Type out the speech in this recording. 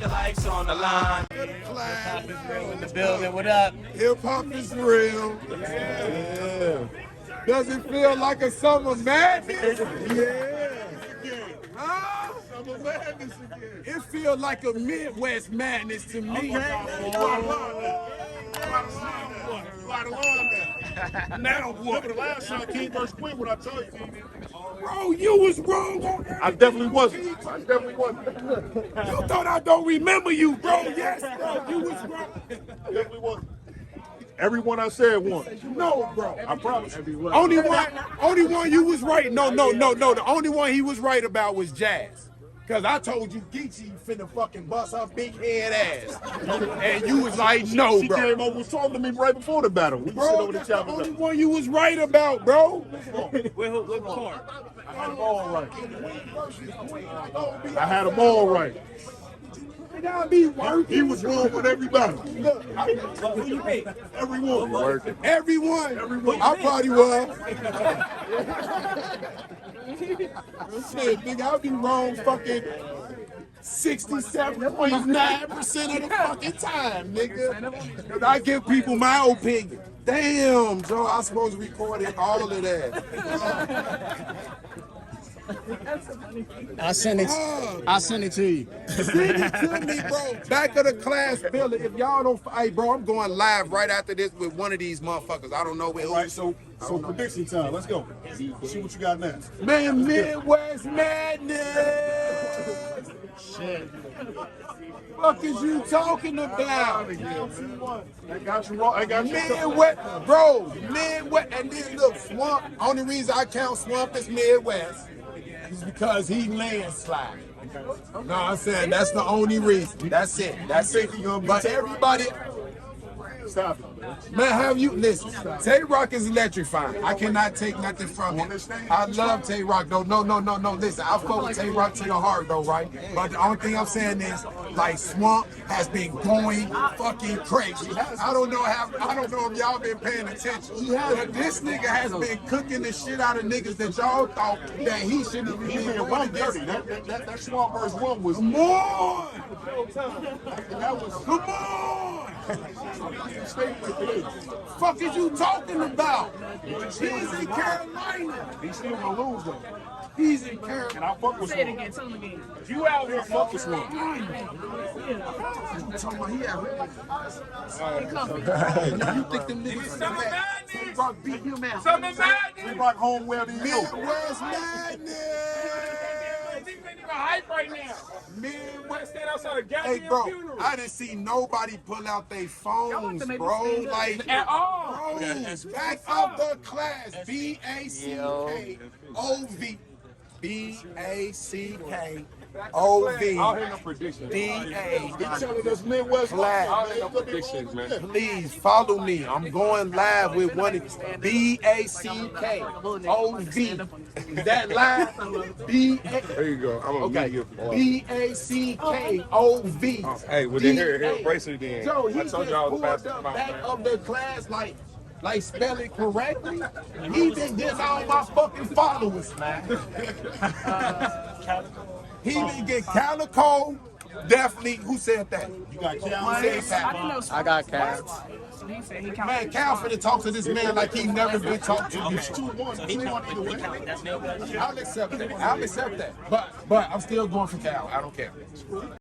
Lights on the line. Class. In the building, what up? Hip hop is real. Yeah. Does it feel like a summer madness? Yeah. Huh? Summer madness again. It feels like a Midwest madness to me. Now what? The last time King vs. Queen, what I told you. Bro, you was wrong on that. I definitely wasn't. You thought I don't remember you, bro. Yes, bro. You was wrong. Definitely wasn't. Everyone I said won. No, bro. I promise. Only one you was right. No. The only one he was right about was Jazz. Cause I told you Geechee finna fucking bust her big head ass. And you was like, no, She bro. came over, was talking to me right before the battle. We sit Bro, over the that's the chapel. only one you was right about, bro. What part? I had them all right. I had them all right. Y'all be working. He was wrong with everybody. Who you pick? Everyone. Working. Everyone. I probably was. Shit, nigga, I'll be wrong fucking 67.9% of the fucking time, nigga. Cause I give people my opinion. Damn, Joe, I supposed to record all of that. I'll send it to you. Send it to me, bro. Back of the class, Billa. If y'all don't, hey, bro, I'm going live right after this with one of these motherfuckers. I don't know where. All right, so prediction time. Let's go. See what you got now. Man, Midwest madness. Shit. Fuck is you talking about? I got you wrong. I got you. Midwest, bro. Midwest, and then look, Swamp. Only reason I count Swamp as Midwest is because he landslide. No, I'm saying that's the only reason. That's it. That's it. But everybody. Stop it, Man, have you listen? Tay Rock is electrifying. I cannot take nothing from him. I love Tay Rock though. No. Listen, I fuck with Tay Rock to the heart though, right? But the only thing I'm saying is, like, Swamp has been going fucking crazy. I don't know if y'all been paying attention. But this nigga has been cooking the shit out of niggas that y'all thought that he shouldn't even He be been doing one this. dirty. That Swamp verse 1 was. Come on! That was. Come on! Fuck is you talking about? He's in Carolina. He's still gonna lose though. He's in Carolina. And I fuck with Say it Swamp. again, tell him again. You out here fuck with Swamp. He had you think them niggas Rock beat him out? We rock home well do you know. Midwest madness. Hype right now. Midwest. Stand outside a goddamn Hey, bro, funeral. I didn't see nobody pull out their phones, bro. Like, At all. bro, back of the class. BackOvDaClass. BackOvD. I'll hear no predictions. He telling us Midwest I'll hear no predictions, man. Please follow me. I'm going live with one of BackOvD. Is that live? There you go. I'm Okay. BackOvD. Hey, well, then here, embrace it then. Joe, he I just told you I was pulled fast up about back of the class like spell it correctly. He been getting all my fucking followers, man. He been getting Calico. Definitely. Who said that? You got Who Cal. said that? I didn't know. I got Cal. He said he Man, Cal finna talk to this man like he never been talked to before. 2-1. I'll accept that. But I'm still going for Cal. I don't care.